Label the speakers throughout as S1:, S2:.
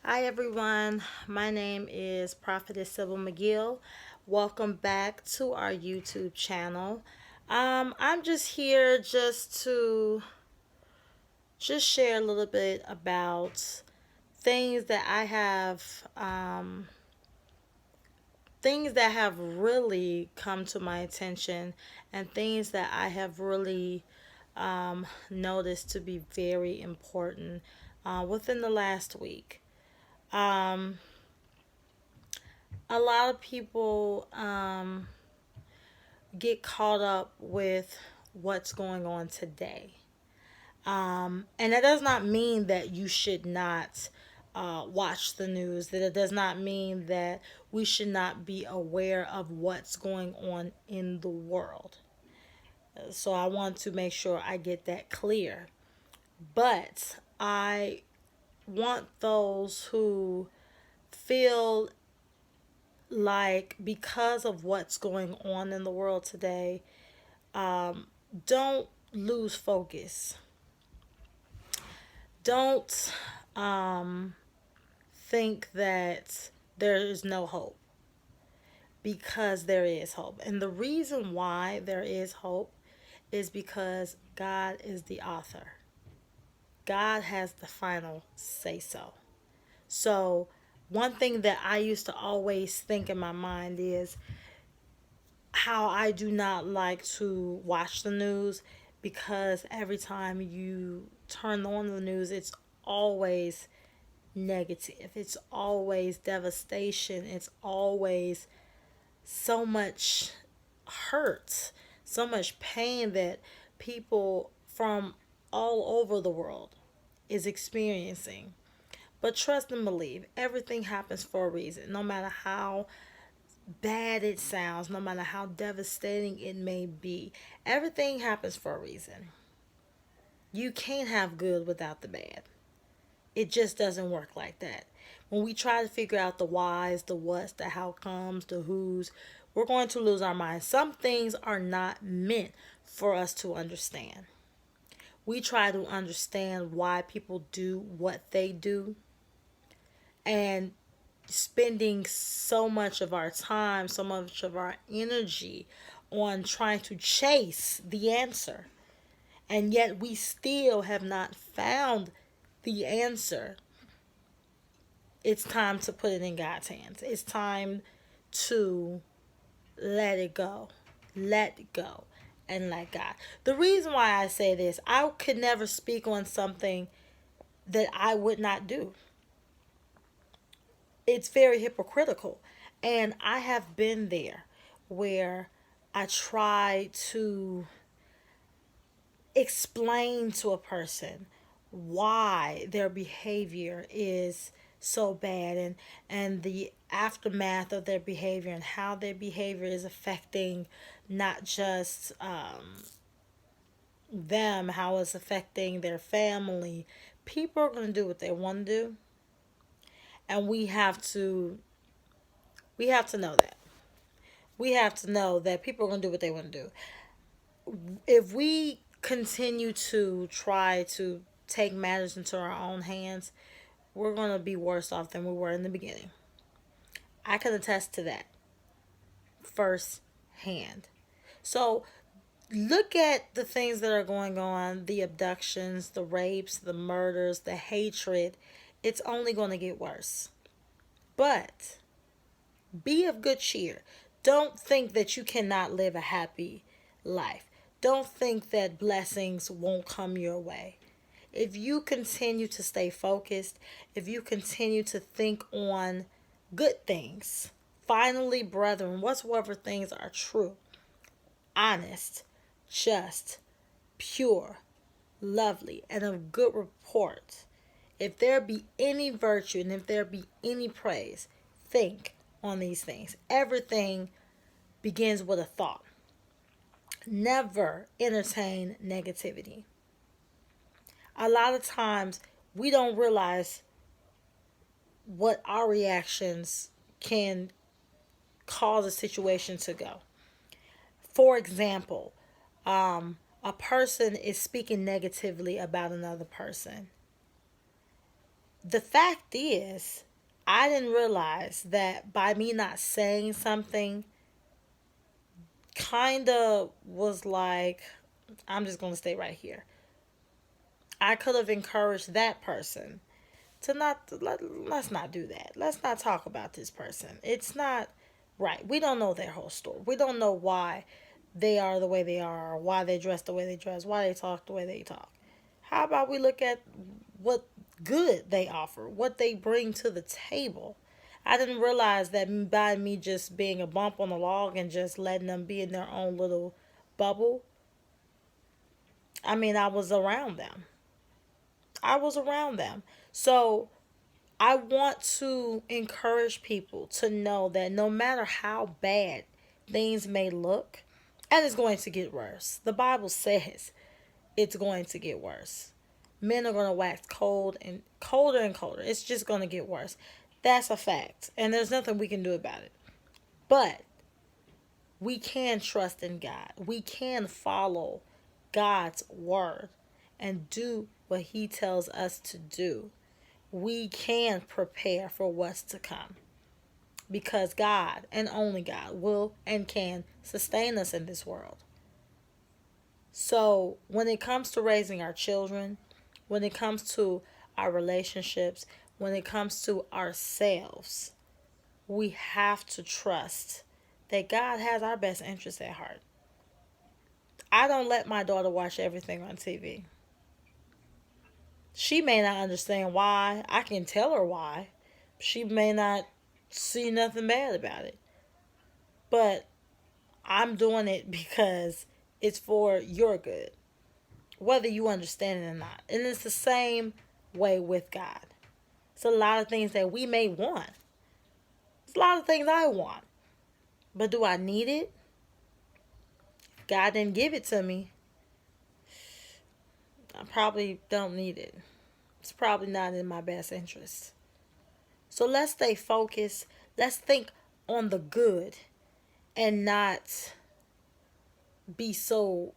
S1: Hi everyone, my name is Prophetess Sybil McGill. Welcome back to our YouTube channel. I'm just here to share a little bit about things that I have things that have really come to my attention and things that I have really noticed to be very important within the last week. Um, a lot of people get caught up with what's going on today. And that does not mean that you should not watch the news, that it does not mean that we should not be aware of what's going on in the world. So I want to make sure I get that clear. But I want those who feel like because of what's going on in the world today, don't lose focus. Don't think that there is no hope, because there is hope. And the reason why there is hope is because God is the author. God has the final say so. So, one thing that I used to always think in my mind is how I do not like to watch the news, because every time you turn on the news, it's always negative. It's always devastation. It's always so much hurt, so much pain that people from all over the world is experiencing. But trust and believe, everything happens for a reason. No matter how bad it sounds, no matter how devastating it may be, everything happens for a reason. You can't have good without the bad. It just doesn't work like that. When we try to figure out the whys, the whats, the how comes, the who's, we're going to lose our minds. Some things are not meant for us to understand. We try to understand why people do what they do, and spending so much of our time, so much of our energy on trying to chase the answer. And yet we still have not found the answer. It's time to put it in God's hands. It's time to let it go. Let it go and let God. The reason why I say this, I could never speak on something that I would not do. It's very hypocritical. And I have been there where I try to explain to a person why their behavior is so bad, and the aftermath of their behavior and how their behavior is affecting not just them, how it's affecting their family. People are going to do what they want to do, and we have to know that. We have to know that people are going to do what they want to do. If we continue to try to take matters into our own hands, we're going to be worse off than we were in the beginning. I can attest to that firsthand. So look at the things that are going on, the abductions, the rapes, the murders, the hatred. It's only going to get worse. But be of good cheer. Don't think that you cannot live a happy life. Don't think that blessings won't come your way. If you continue to stay focused, if you continue to think on good things, finally, brethren, whatsoever things are true, honest, just, pure, lovely, and of good report, if there be any virtue and if there be any praise, think on these things. Everything begins with a thought. Never entertain negativity. A lot of times we don't realize what our reactions can cause a situation to go. For example, a person is speaking negatively about another person. The fact is, I didn't realize that by me not saying something, kind of was like, I'm just going to stay right here. I could have encouraged that person to let's not do that. Let's not talk about this person. It's not right. We don't know their whole story. We don't know why they are the way they are, or why they dress the way they dress, why they talk the way they talk. How about we look at what good they offer, what they bring to the table? I didn't realize that by me just being a bump on the log and just letting them be in their own little bubble, I mean, I was around them. I was around them. So I want to encourage people to know that no matter how bad things may look, and it's going to get worse. The Bible says it's going to get worse. Men are going to wax cold and colder and colder. It's just going to get worse. That's a fact. And there's nothing we can do about it. But we can trust in God. We can follow God's word and do what He tells us to do. We can prepare for what's to come because God and only God will and can sustain us in this world. So, when it comes to raising our children, when it comes to our relationships, when it comes to ourselves, we have to trust that God has our best interests at heart. I don't let my daughter watch everything on TV. She may not understand why. I can tell her why. She may not see nothing bad about it. But I'm doing it because it's for your good, whether you understand it or not. And it's the same way with God. It's a lot of things that we may want. It's a lot of things I want. But do I need it? God didn't give it to me. I probably don't need it. It's probably not in my best interest. So let's stay focused. Let's think on the good and not be so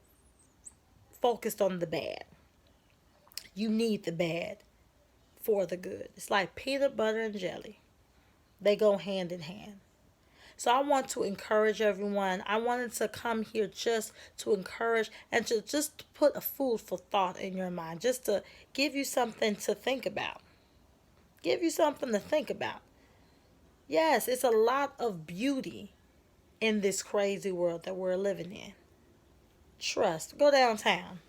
S1: focused on the bad. You need the bad for the good. It's like peanut butter and jelly, they go hand in hand. So I want to encourage everyone. I wanted to come here just to encourage and to just put a food for thought in your mind, just to give you something to think about. Give you something to think about. Yes, it's a lot of beauty in this crazy world that we're living in. Trust. Go downtown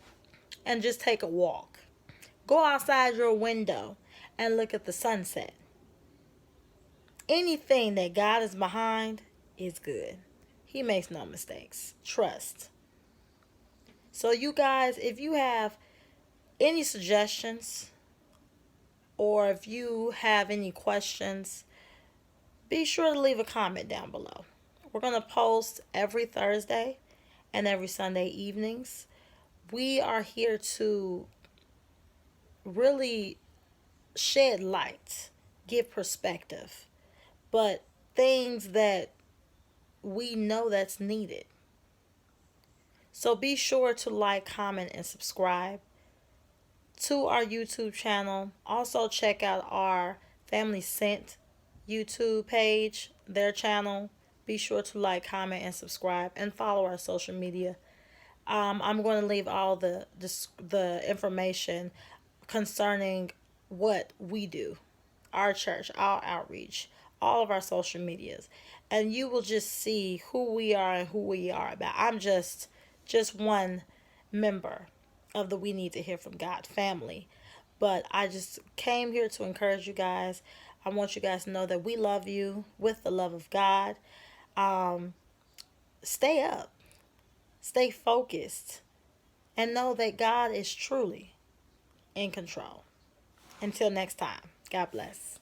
S1: and just take a walk. Go outside your window and look at the sunset. Anything that God is behind is good. He makes no mistakes. Trust. So, you guys, if you have any suggestions or if you have any questions, be sure to leave a comment down below. We're going to post every Thursday and every Sunday evenings. We are here to really shed light, give perspective, but things that we know that's needed. So be sure to like, comment, and subscribe to our YouTube channel. Also check out our Family Scent YouTube page, their channel. Be sure to like, comment, and subscribe, and follow our social media. I'm going to leave all the information concerning what we do, our church, our outreach, all of our social medias, and you will just see who we are and who we are about. I'm just one member of the We Need to Hear from God family, but I just came here to encourage you guys. I want you guys to know that we love you with the love of God. Stay up, stay focused, and know that God is truly in control. Until next time, God bless.